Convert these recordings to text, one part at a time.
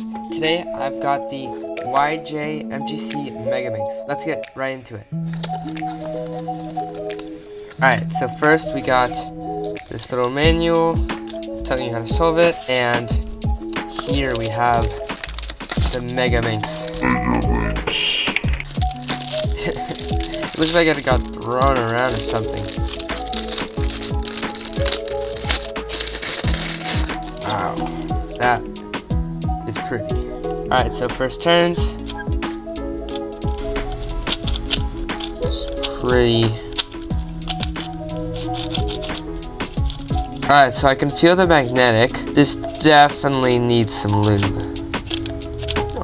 guys, today I've got the YuHu Megaminx. Let's get right into it. Alright, so first we got this little manual telling you how to solve it, and here we have the Megaminx. It looks like it got thrown around or something. Wow, that is pretty. Alright, so first turns. It's pretty. Alright, so I can feel the magnetic. This definitely needs some lube.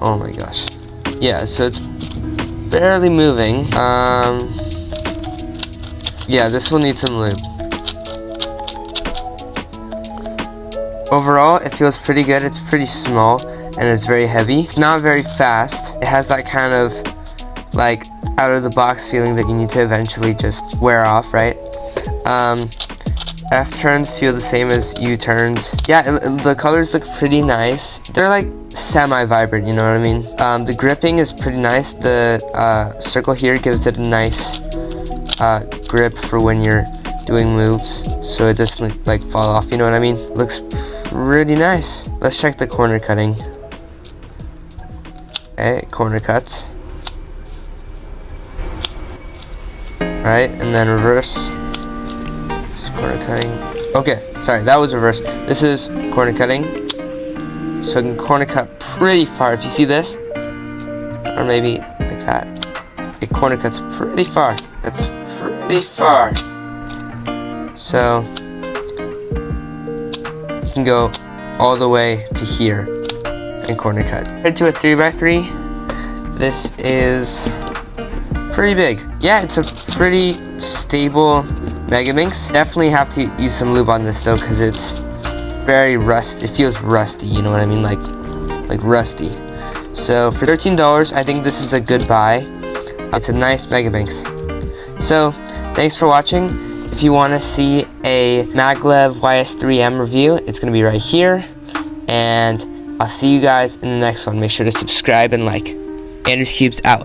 Oh my gosh. Yeah, so it's barely moving. Yeah, this will need some lube. Overall, it feels pretty good. It's pretty small and it's very heavy. It's not very fast. It has that kind of like out of the box feeling that you need to eventually just wear off, right? F turns feel the same as U turns. Yeah, the colors look pretty nice. They're like semi-vibrant, you know what I mean? The gripping is pretty nice. The circle here gives it a nice grip for when you're doing moves, so it doesn't like fall off, you know what I mean? Looks pretty nice. Let's check the corner cutting. Okay, corner cuts. Right, and then reverse. This is corner cutting. Okay, sorry, that was reverse. This is corner cutting. So I can corner cut pretty far. If you see this, or maybe like that, it corner cuts pretty far. That's pretty far. So you can go all the way to here and corner cut. Compared to a 3x3, this is pretty big. Yeah, it's a pretty stable Megaminx. Definitely have to use some lube on this though, because it's very rusty. It feels rusty, you know what I mean? Like rusty. So for $13, I think this is a good buy. It's a nice Megaminx. So thanks for watching. If you want to see a Maglev YS3 M review, it's going to be right here. And I'll see you guys in the next one. Make sure to subscribe and like. AndersCubes out.